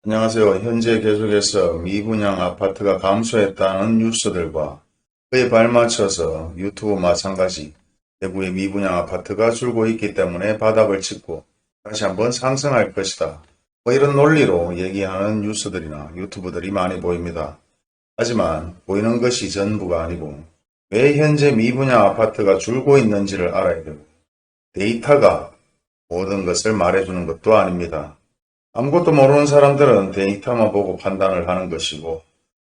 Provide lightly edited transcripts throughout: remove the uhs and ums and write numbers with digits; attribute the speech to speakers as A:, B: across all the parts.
A: 안녕하세요. 현재 계속해서 미분양 아파트가 감소했다는 뉴스들과 그에 발맞춰서 유튜브 마찬가지 대구의 미분양 아파트가 줄고 있기 때문에 바닥을 찍고 다시 한번 상승할 것이다. 이런 논리로 얘기하는 뉴스들이나 유튜브들이 많이 보입니다. 하지만 보이는 것이 전부가 아니고 왜 현재 미분양 아파트가 줄고 있는지를 알아야 되고 데이터가 모든 것을 말해주는 것도 아닙니다. 아무것도 모르는 사람들은 데이터만 보고 판단을 하는 것이고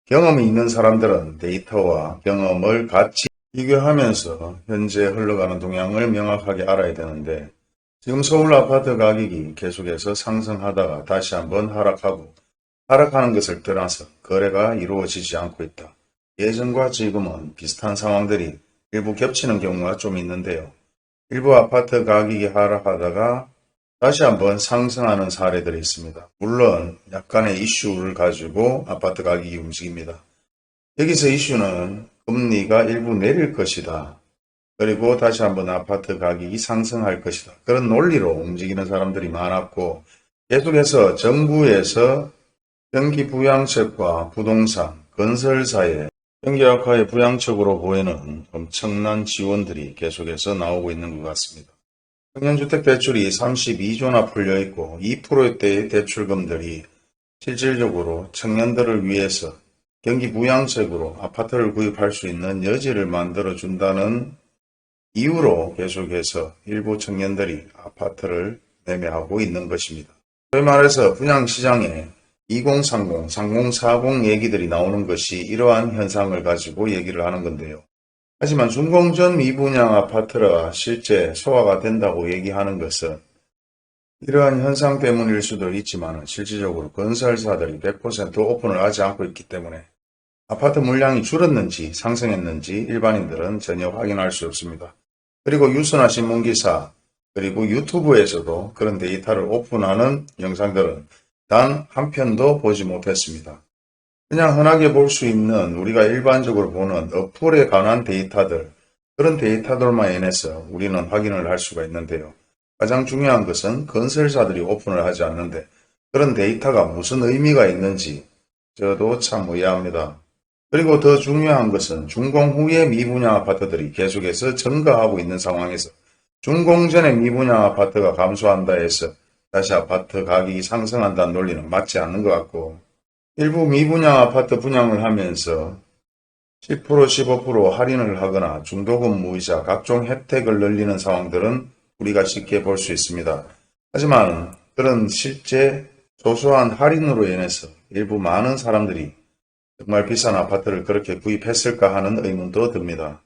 A: 경험이 있는 사람들은 데이터와 경험을 같이 비교하면서 현재 흘러가는 동향을 명확하게 알아야 되는데 지금 서울 아파트 가격이 계속해서 상승하다가 다시 한번 하락하고 하락하는 것을 떠나서 거래가 이루어지지 않고 있다. 예전과 지금은 비슷한 상황들이 일부 겹치는 경우가 좀 있는데요. 일부 아파트 가격이 하락하다가 다시 한번 상승하는 사례들이 있습니다. 물론 약간의 이슈를 가지고 아파트 가격이 움직입니다. 여기서 이슈는 금리가 일부 내릴 것이다. 그리고 다시 한번 아파트 가격이 상승할 것이다. 그런 논리로 움직이는 사람들이 많았고 계속해서 정부에서 경기 부양책과 부동산, 건설사의 경기 악화의 부양책으로 보이는 엄청난 지원들이 계속해서 나오고 있는 것 같습니다. 청년주택 대출이 32조나 풀려있고 2%대의 대출금들이 실질적으로 청년들을 위해서 경기 부양책으로 아파트를 구입할 수 있는 여지를 만들어준다는 이유로 계속해서 일부 청년들이 아파트를 매매하고 있는 것입니다. 소위 말해서 분양시장에 2030, 3040 얘기들이 나오는 것이 이러한 현상을 가지고 얘기를 하는 건데요. 하지만 준공전 미분양 아파트가 실제 소화가 된다고 얘기하는 것은 이러한 현상 때문일 수도 있지만 실질적으로 건설사들이 100% 오픈을 하지 않고 있기 때문에 아파트 물량이 줄었는지 상승했는지 일반인들은 전혀 확인할 수 없습니다. 그리고 뉴스나 신문기사 그리고 유튜브에서도 그런 데이터를 오픈하는 영상들은 단 한 편도 보지 못했습니다. 그냥 흔하게 볼 수 있는 우리가 일반적으로 보는 어플에 관한 데이터들, 그런 데이터들만 인해서 우리는 확인을 할 수가 있는데요. 가장 중요한 것은 건설사들이 오픈을 하지 않는데 그런 데이터가 무슨 의미가 있는지 저도 참 의아합니다. 그리고 더 중요한 것은 준공 후에 미분양 아파트들이 계속해서 증가하고 있는 상황에서 준공 전에 미분양 아파트가 감소한다 해서 다시 아파트 가격이 상승한다는 논리는 맞지 않는 것 같고 일부 미분양 아파트 분양을 하면서 10%, 15% 할인을 하거나 중도금 무이자 각종 혜택을 늘리는 상황들은 우리가 쉽게 볼 수 있습니다. 하지만 그런 실제 소소한 할인으로 인해서 일부 많은 사람들이 정말 비싼 아파트를 그렇게 구입했을까 하는 의문도 듭니다.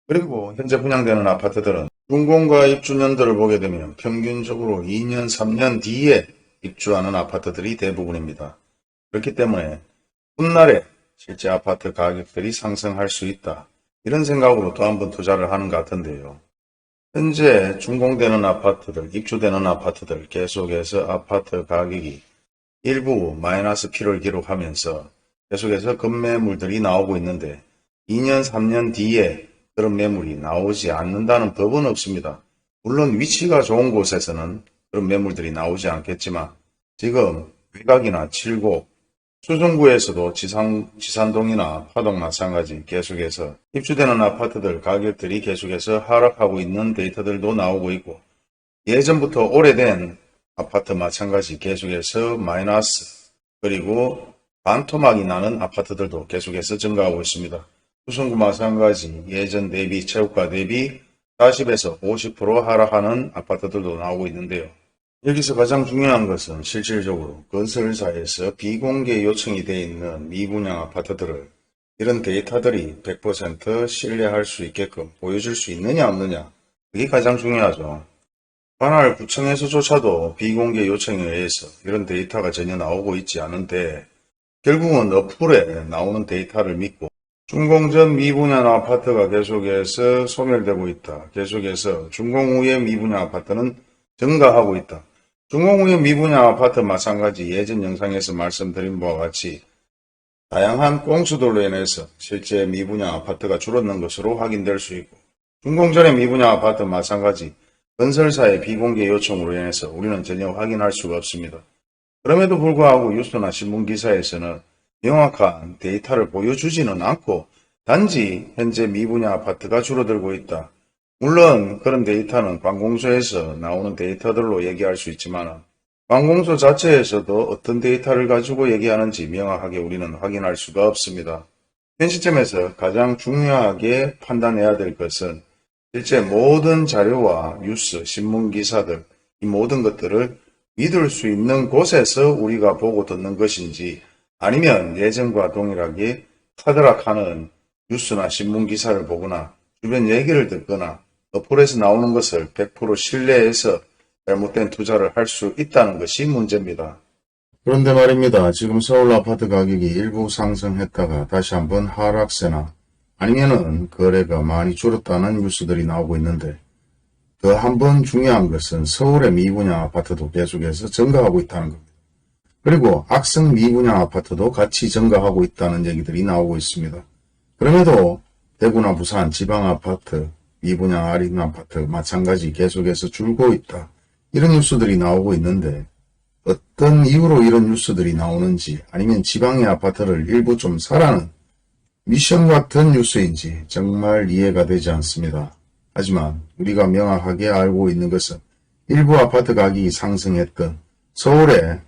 A: 그리고 현재 분양되는 아파트들은 준공과 입주년들을 보게 되면 평균적으로 2년, 3년 뒤에 입주하는 아파트들이 대부분입니다. 그렇기 때문에 훗날에 실제 아파트 가격들이 상승할 수 있다. 이런 생각으로 또 한 번 투자를 하는 것 같은데요. 현재 준공되는 아파트들, 입주되는 아파트들 계속해서 아파트 가격이 일부 마이너스 P를 기록하면서 계속해서 급매물들이 나오고 있는데 2년, 3년 뒤에 그런 매물이 나오지 않는다는 법은 없습니다. 물론 위치가 좋은 곳에서는 그런 매물들이 나오지 않겠지만 지금 외곽이나 칠곡, 수성구에서도 지산동이나 파동 마찬가지 계속해서 입주되는 아파트들 가격들이 계속해서 하락하고 있는 데이터들도 나오고 있고 예전부터 오래된 아파트 마찬가지 계속해서 마이너스 그리고 반토막이 나는 아파트들도 계속해서 증가하고 있습니다. 수성구 마찬가지 예전 대비 최고가 대비 40에서 50% 하락하는 아파트들도 나오고 있는데요. 여기서 가장 중요한 것은 실질적으로 건설사에서 비공개 요청이 되어 있는 미분양 아파트들을 이런 데이터들이 100% 신뢰할 수 있게끔 보여줄 수 있느냐 없느냐 그게 가장 중요하죠. 관할 구청에서조차도 비공개 요청에 의해서 이런 데이터가 전혀 나오고 있지 않은데 결국은 어플에 나오는 데이터를 믿고 준공전 미분양 아파트가 계속해서 소멸되고 있다. 계속해서 준공 후에 미분양 아파트는 증가하고 있다. 준공 후에 미분양 아파트 마찬가지 예전 영상에서 말씀드린 바와 같이 다양한 꽁수들로 인해서 실제 미분양 아파트가 줄었는 것으로 확인될 수 있고 준공 전에 미분양 아파트 마찬가지 건설사의 비공개 요청으로 인해서 우리는 전혀 확인할 수가 없습니다. 그럼에도 불구하고 뉴스나 신문기사에서는 명확한 데이터를 보여주지는 않고 단지 현재 미분양 아파트가 줄어들고 있다. 물론 그런 데이터는 관공서에서 나오는 데이터들로 얘기할 수 있지만 관공서 자체에서도 어떤 데이터를 가지고 얘기하는지 명확하게 우리는 확인할 수가 없습니다. 현 시점에서 가장 중요하게 판단해야 될 것은 실제 모든 자료와 뉴스, 신문 기사들, 이 모든 것들을 믿을 수 있는 곳에서 우리가 보고 듣는 것인지 아니면 예전과 동일하게 타드락하는 뉴스나 신문 기사를 보거나 주변 얘기를 듣거나 어플에서 나오는 것을 100% 신뢰해서 잘못된 투자를 할 수 있다는 것이 문제입니다. 그런데 말입니다. 지금 서울 아파트 가격이 일부 상승했다가 다시 한번 하락세나 아니면은 거래가 많이 줄었다는 뉴스들이 나오고 있는데 더 한번 중요한 것은 서울의 미분양 아파트도 계속해서 증가하고 있다는 겁니다. 그리고 악성 미분양 아파트도 같이 증가하고 있다는 얘기들이 나오고 있습니다. 그럼에도 대구나 부산 지방 아파트, 미분양 할인 아파트 마찬가지 계속해서 줄고 있다. 이런 뉴스들이 나오고 있는데 어떤 이유로 이런 뉴스들이 나오는지 아니면 지방의 아파트를 일부 좀 사라는 미션 같은 뉴스인지 정말 이해가 되지 않습니다. 하지만 우리가 명확하게 알고 있는 것은 일부 아파트 가격이 상승했던 서울의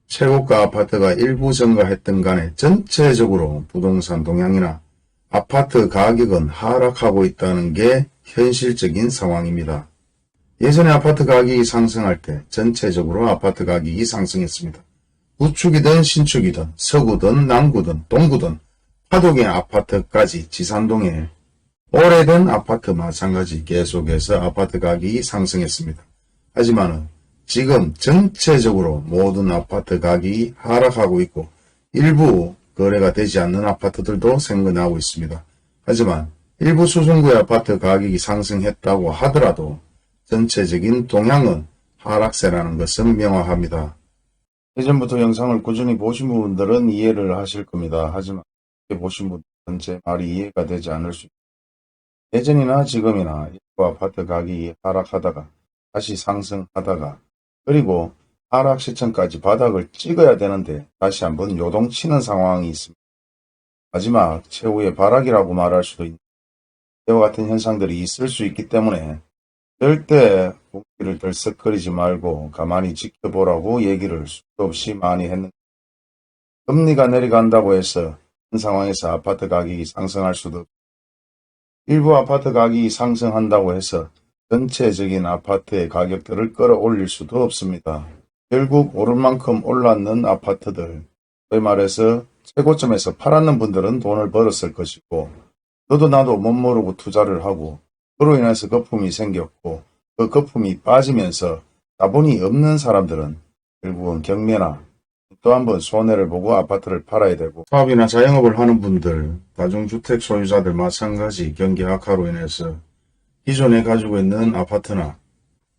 A: 최고가 아파트가 일부 증가했던 간에 전체적으로 부동산 동향이나 아파트 가격은 하락하고 있다는 게 현실적인 상황입니다. 예전에 아파트 가격이 상승할 때 전체적으로 아파트 가격이 상승했습니다. 구축이든 신축이든 서구든 남구든 동구든 파독의 아파트까지 지산동에 오래된 아파트 마찬가지 계속해서 아파트 가격이 상승했습니다. 하지만 지금 전체적으로 모든 아파트 가격이 하락하고 있고 일부 거래가 되지 않는 아파트들도 생겨나고 있습니다. 하지만 일부 수성구의 아파트 가격이 상승했다고 하더라도 전체적인 동향은 하락세라는 것은 명확합니다. 예전부터 영상을 꾸준히 보신 분들은 이해를 하실 겁니다. 하지만 보신 분들은 제 말이 이해가 되지 않을 수 있습니다. 예전이나 지금이나 일부 아파트 가격이 하락하다가 다시 상승하다가 그리고 하락 시점까지 바닥을 찍어야 되는데 다시 한번 요동치는 상황이 있습니다. 마지막 최후의 바닥이라고 말할 수도 있는 이와 같은 현상들이 있을 수 있기 때문에 절대 공기를 들썩거리지 말고 가만히 지켜보라고 얘기를 수도 없이 많이 했는데 금리가 내려간다고 해서 현 상황에서 아파트 가격이 상승할 수도 없고 일부 아파트 가격이 상승한다고 해서 전체적인 아파트의 가격들을 끌어올릴 수도 없습니다. 결국 오를 만큼 올랐는 아파트들, 소위 말해서 최고점에서 팔았는 분들은 돈을 벌었을 것이고 너도 나도 못 모르고 투자를 하고 그로 인해서 거품이 생겼고 그 거품이 빠지면서 자본이 없는 사람들은 결국은 경매나 또 한 번 손해를 보고 아파트를 팔아야 되고 사업이나 자영업을 하는 분들, 다중주택 소유자들 마찬가지 경기 악화로 인해서 기존에 가지고 있는 아파트나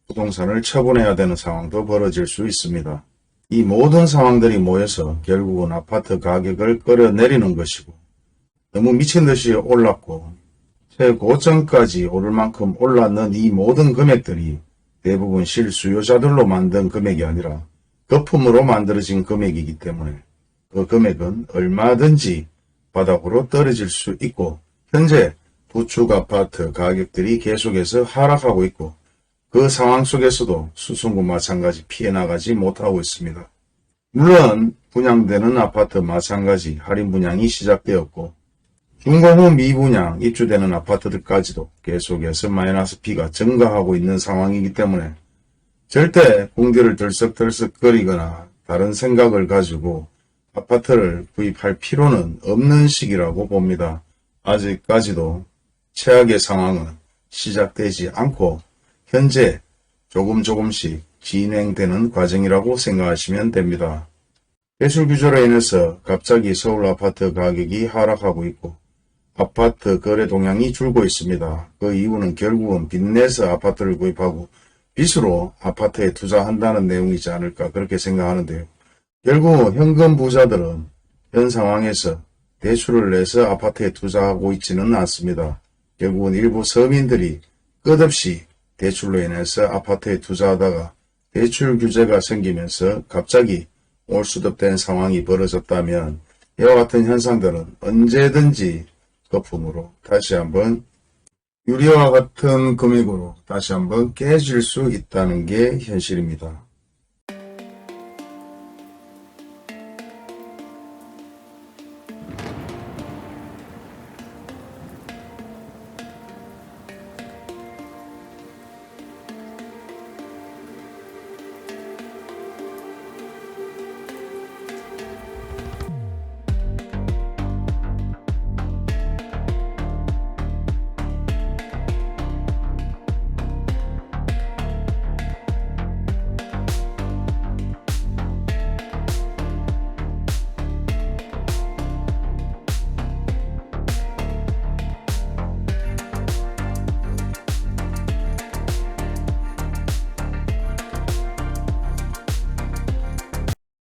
A: 부동산을 처분해야 되는 상황도 벌어질 수 있습니다. 이 모든 상황들이 모여서 결국은 아파트 가격을 끌어내리는 것이고 너무 미친 듯이 올랐고 최고점까지 오를 만큼 올랐는 이 모든 금액들이 대부분 실수요자들로 만든 금액이 아니라 거품으로 만들어진 금액이기 때문에 그 금액은 얼마든지 바닥으로 떨어질 수 있고 현재 구축 아파트 가격들이 계속해서 하락하고 있고 그 상황 속에서도 수성구 마찬가지 피해 나가지 못하고 있습니다. 물론 분양되는 아파트 마찬가지 할인 분양이 시작되었고 준공 후 미분양 입주되는 아파트들까지도 계속해서 마이너스 피가 증가하고 있는 상황이기 때문에 절대 공기를 들썩들썩거리거나 다른 생각을 가지고 아파트를 구입할 필요는 없는 시기라고 봅니다. 아직까지도 최악의 상황은 시작되지 않고 현재 조금씩 진행되는 과정이라고 생각하시면 됩니다. 대출 규제로 인해서 갑자기 서울 아파트 가격이 하락하고 있고 아파트 거래 동향이 줄고 있습니다. 그 이유는 결국은 빚내서 아파트를 구입하고 빚으로 아파트에 투자한다는 내용이지 않을까 그렇게 생각하는데요. 결국 현금 부자들은 현 상황에서 대출을 내서 아파트에 투자하고 있지는 않습니다. 결국은 일부 서민들이 끝없이 대출로 인해서 아파트에 투자하다가 대출 규제가 생기면서 갑자기 올수습된 상황이 벌어졌다면 이와 같은 현상들은 언제든지 거품으로 다시 한번 유리와 같은 금액으로 다시 한번 깨질 수 있다는 게 현실입니다.